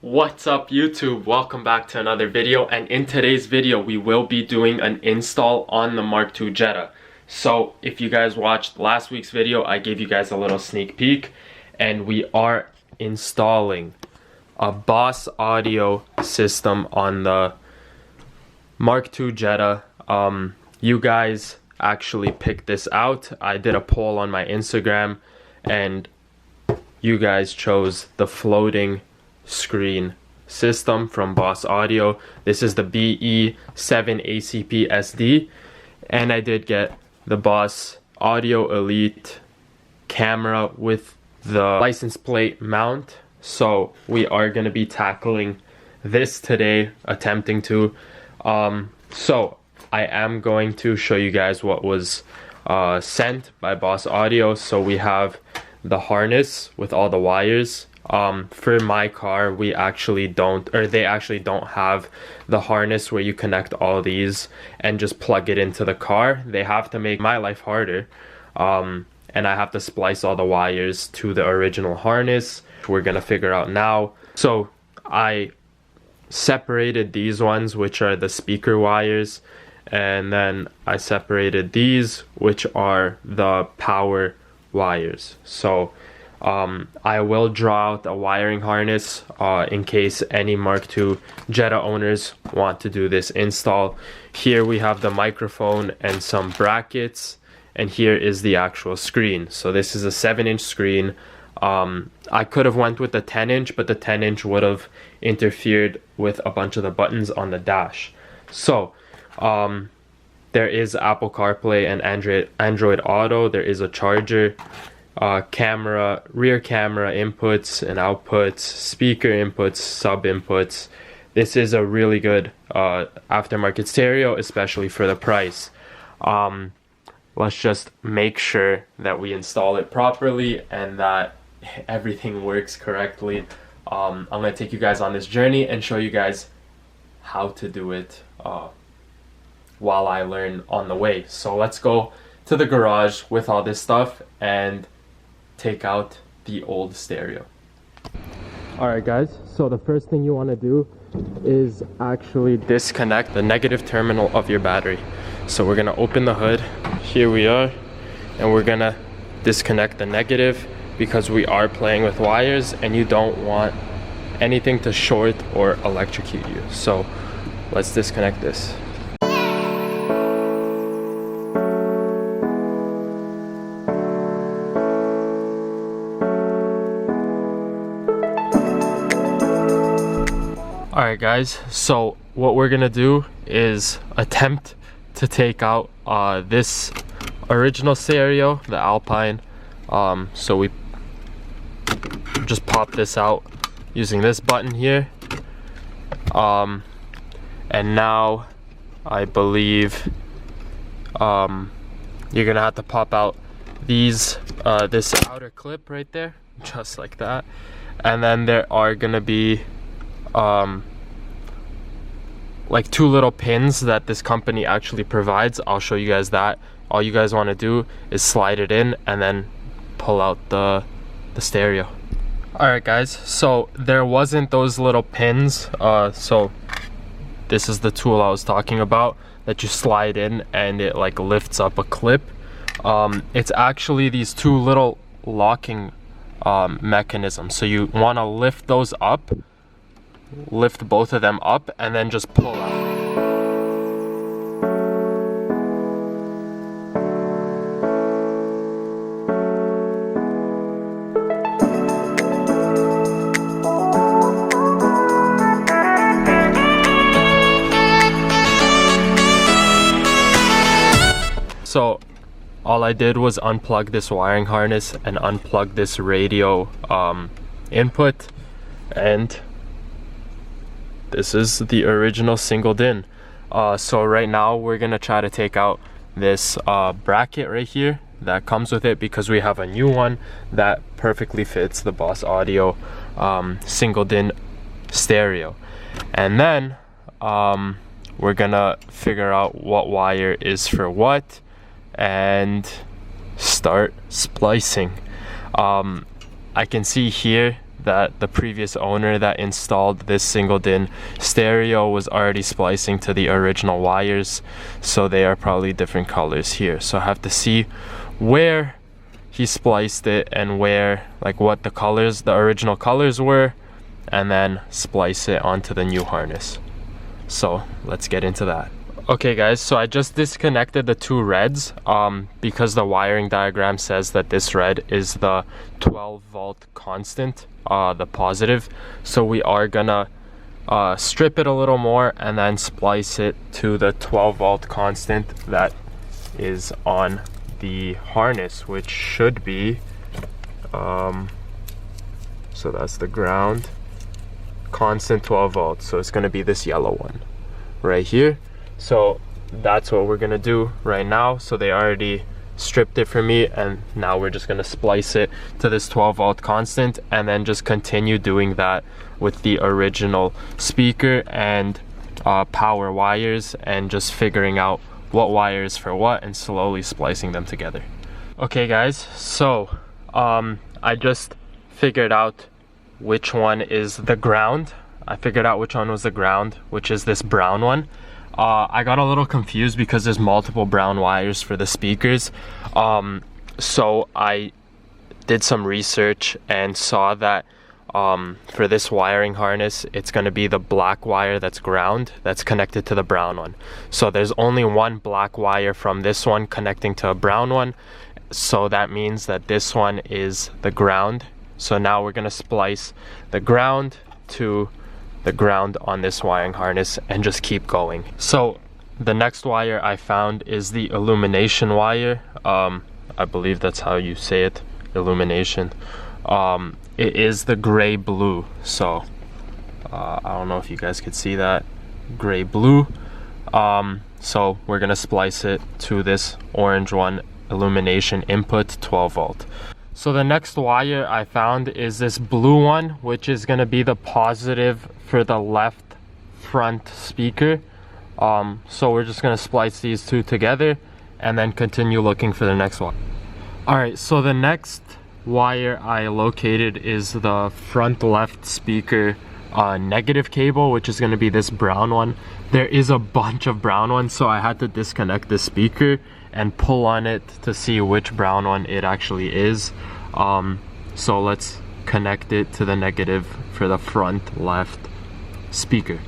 What's up YouTube? Welcome back to another video, and in today's video we will be doing an install on the MK2 Jetta. So if you guys watched last week's video, I gave you guys a little sneak peek, and we are installing a Boss audio system on the MK2 Jetta. You guys actually picked this out. I did a poll on my Instagram and you guys chose the floating screen system from Boss Audio. This is the BE7 ACP SD, and I did get the Boss Audio Elite camera with the license plate mount. So we are going to be tackling this today, attempting to. So I am going to show you guys what was sent by Boss Audio. So we have the harness with all the wires. For my car, we actually don't, or they actually don't have the harness where you connect all these and just plug it into the car. They have to make my life harder, and I have to splice all the wires to the original harness. We're gonna figure out now. So I separated these ones, which are the speaker wires, and then I separated these, which are the power wires. So I will draw out a wiring harness in case any MK2 Jetta owners want to do this install. Here we have the microphone and some brackets, and here is the actual screen. So this is a 7-inch screen. I could have went with the 10-inch, but the 10-inch would have interfered with a bunch of the buttons on the dash. So there is Apple CarPlay and Android Auto. There is a charger, camera, rear camera inputs and outputs, speaker inputs, sub inputs. This is a really good aftermarket stereo, especially for the price. Let's just make sure that we install it properly and that everything works correctly. I'm going to take you guys on this journey and show you guys how to do it while I learn on the way. So let's go to the garage with all this stuff and take out the old stereo. Alright guys, so the first thing you want to do is actually disconnect the negative terminal of your battery. So we're going to open the hood. Here we are, and we're going to disconnect the negative because we are playing with wires and you don't want anything to short or electrocute you. So let's disconnect this. Alright guys, so what we're gonna do is attempt to take out this original stereo, the Alpine. So we just pop this out using this button here. And now I believe you're gonna have to pop out these this outer clip right there, just like that. And then there are gonna be like 2 little pins that this company actually provides. I'll show you guys that. All you guys want to do is slide it in and then pull out the stereo. Alright guys, so there wasn't those little pins, so this is the tool I was talking about that you slide in and it like lifts up a clip. It's actually these 2 little locking mechanisms. So you want to lift those up, lift both of them up, and then just pull out. So all I did was unplug this wiring harness and unplug this radio input, and this is the original singled in. So right now we're gonna try to take out this bracket right here that comes with it, because we have a new one that perfectly fits the Boss Audio singled in stereo. And then we're gonna figure out what wire is for what and start splicing. I can see here that the previous owner that installed this single DIN stereo was already splicing to the original wires, so they are probably different colors here. So I have to see where he spliced it and where, like, what the colors, the original colors were, and then splice it onto the new harness. So let's get into that. Okay guys, so I just disconnected the two reds because the wiring diagram says that this red is the 12 volt constant, the positive. So we are gonna strip it a little more and then splice it to the 12 volt constant that is on the harness, which should be so that's the ground constant 12 volts. So it's gonna be this yellow one right here. So that's what we're gonna do right now. So they already stripped it for me, and now we're just gonna splice it to this 12 volt constant and then just continue doing that with the original speaker and power wires, and just figuring out what wires for what and slowly splicing them together. Okay guys, so I just figured out which one is the ground. I figured out which one was the ground, which is this brown one. I got a little confused because there's multiple brown wires for the speakers. So I did some research and saw that for this wiring harness, it's going to be the black wire that's ground that's connected to the brown one. So there's only one black wire from this one connecting to a brown one. So that means that this one is the ground. So now we're going to splice the ground to the ground on this wiring harness and just keep going. So the next wire I found is the illumination wire. I believe that's how you say it, illumination. It is the gray blue. So I don't know if you guys could see that, gray blue. So we're gonna splice it to this orange one, illumination input 12 volt. So the next wire I found is this blue one, which is going to be the positive for the left front speaker. So we're just going to splice these two together and then continue looking for the next one. Alright, so the next wire I located is the front left speaker negative cable, which is going to be this brown one. There is a bunch of brown ones, so I had to disconnect the speaker and pull on it to see which brown one it actually is. So let's connect it to the negative for the front left speaker.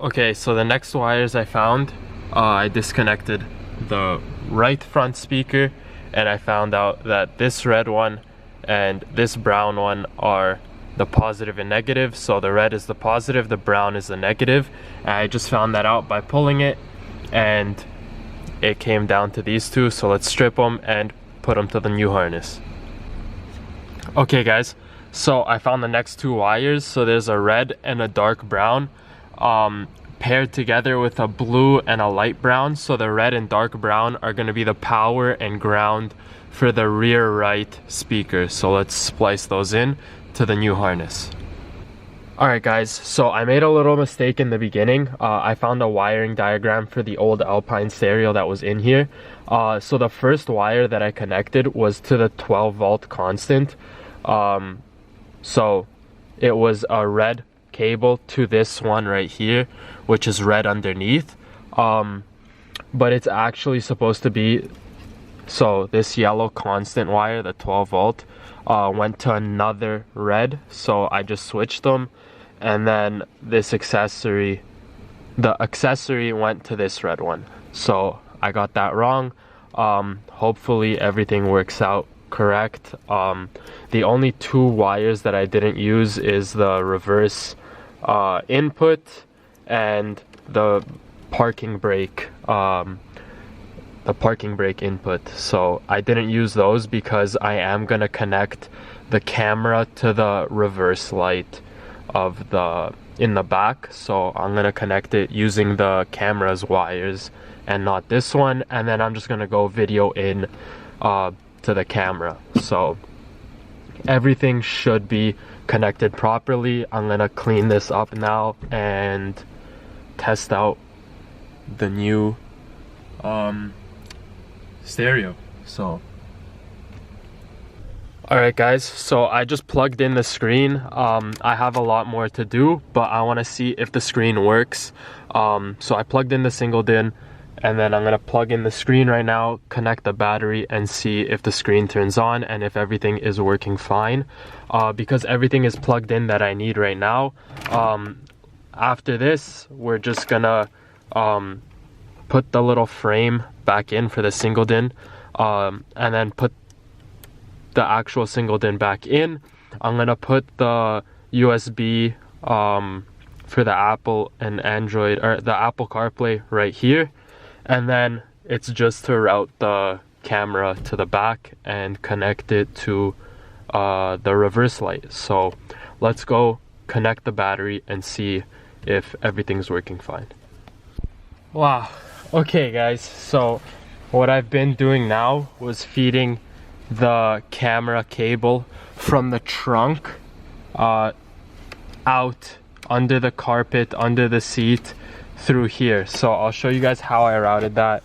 Okay, so the next wires I found, I disconnected the right front speaker, and I found out that this red one and this brown one are the positive and negative. So the red is the positive, the brown is the negative. And I just found that out by pulling it, and it came down to these two. So let's strip them and put them to the new harness. Okay guys, so I found the next two wires. So there's a red and a dark brown paired together with a blue and a light brown. So the red and dark brown are going to be the power and ground for the rear right speaker. So let's splice those in to the new harness. Alright guys, so I made a little mistake in the beginning. I found a wiring diagram for the old Alpine stereo that was in here. So the first wire that I connected was to the 12 volt constant. So it was a red cable to this one right here, which is red underneath. But it's actually supposed to be, so this yellow constant wire, the 12 volt, went to another red. So I just switched them, and then this accessory, the accessory went to this red one. So I got that wrong. Hopefully everything works out correct. The only two wires that I didn't use is the reverse input and the parking brake input. So I didn't use those because I am gonna connect the camera to the reverse light of the in the back. So I'm gonna connect it using the camera's wires and not this one, and then I'm just gonna go video in to the camera. So everything should be connected properly. I'm gonna clean this up now and test out the new stereo. So Alright guys, so I just plugged in the screen. I have a lot more to do, but I want to see if the screen works. So I plugged in the single DIN, and then I'm going to plug in the screen right now, connect the battery, and see if the screen turns on and if everything is working fine. Because everything is plugged in that I need right now. After this, we're just going to put the little frame back in for the single DIN, and then put the actual single DIN back in. I'm gonna put the USB for the Apple and Android, or the Apple CarPlay right here, and then it's just to route the camera to the back and connect it to the reverse light. So let's go connect the battery and see if everything's working fine. Wow. Okay guys, so what I've been doing now was feeding the camera cable from the trunk out under the carpet, under the seat, through here. So I'll show you guys how I routed that.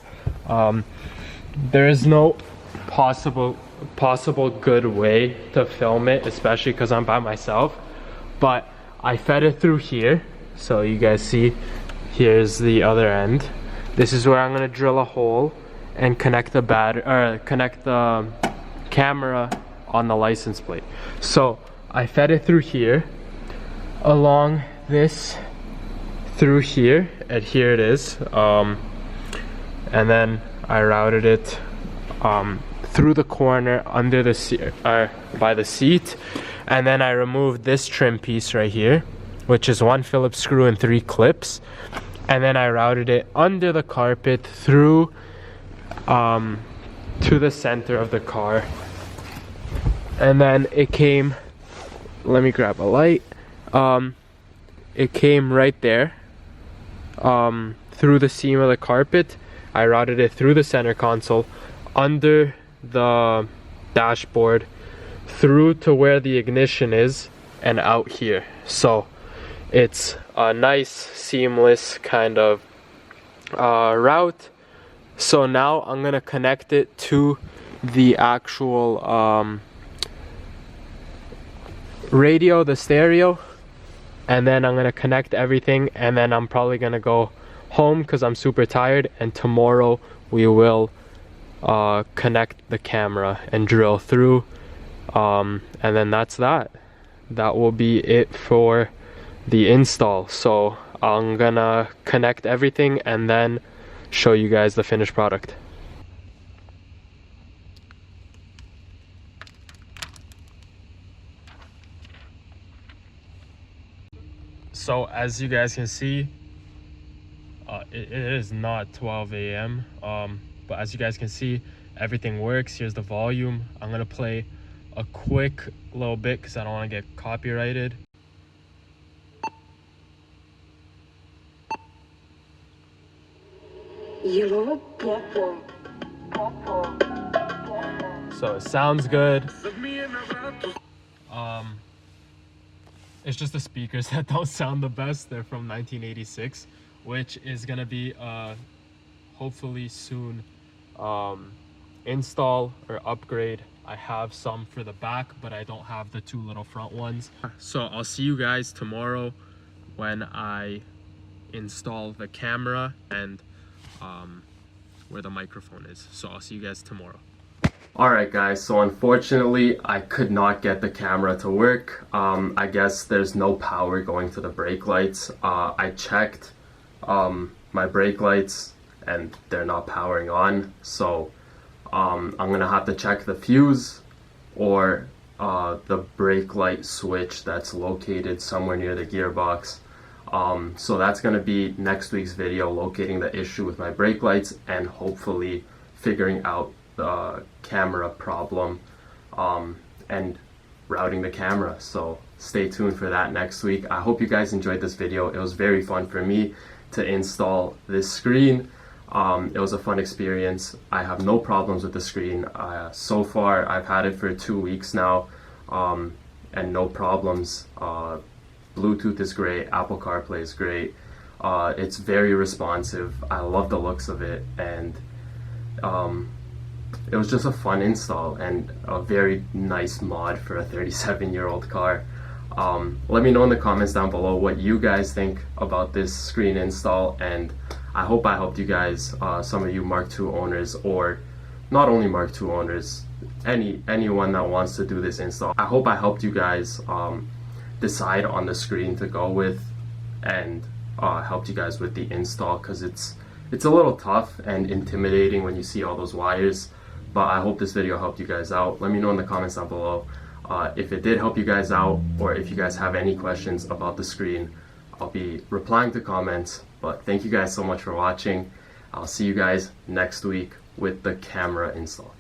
There is no possible good way to film it, especially because I'm by myself, but I fed it through here. So you guys see, here's the other end. This is where I'm gonna drill a hole and connect the battery, or connect the camera on the license plate. So I fed it through here, along this, through here, and here it is. And then I routed it through the corner under the seat, by the seat, and then I removed this trim piece right here, which is 1 Phillips screw and 3 clips, and then I routed it under the carpet through to the center of the car. And then it came, let me grab a light, it came right there, through the seam of the carpet. I routed it through the center console, under the dashboard, through to where the ignition is, and out here. So it's a nice seamless kind of route. So now I'm gonna connect it to the actual radio, the stereo, and then I'm gonna connect everything, and then I'm probably gonna go home because I'm super tired, and tomorrow we will connect the camera and drill through, and then that's that will be it for the install. So I'm gonna connect everything and then show you guys the finished product. So as you guys can see, it is not 12 a.m. But as you guys can see, everything works. Here's the volume. I'm gonna play a quick little bit because I don't want to get copyrighted. So it sounds good. It's just the speakers that don't sound the best. They're from 1986, which is gonna be hopefully soon install or upgrade. I have some for the back, but I don't have the 2 little front ones. So I'll see you guys tomorrow when I install the camera and where the microphone is. So I'll see you guys tomorrow. Alright guys, so unfortunately I could not get the camera to work. I guess there's no power going to the brake lights. I checked my brake lights and they're not powering on, so I'm gonna have to check the fuse or the brake light switch that's located somewhere near the gearbox. So that's gonna be next week's video, locating the issue with my brake lights and hopefully figuring out the camera problem and routing the camera. So stay tuned for that next week. I hope you guys enjoyed this video. It was very fun for me to install this screen. It was a fun experience. I have no problems with the screen. So far I've had it for 2 weeks now, and no problems. Bluetooth is great, Apple CarPlay is great. It's very responsive. I love the looks of it, and it was just a fun install and a very nice mod for a 37-year-old car. Let me know in the comments down below what you guys think about this screen install, and I hope I helped you guys, some of you Mark II owners, or not only Mark II owners, anyone that wants to do this install. I hope I helped you guys decide on the screen to go with, and helped you guys with the install, because it's a little tough and intimidating when you see all those wires. But I hope this video helped you guys out. Let me know in the comments down below if it did help you guys out, or if you guys have any questions about the screen. I'll be replying to comments. But thank you guys so much for watching. I'll see you guys next week with the camera install.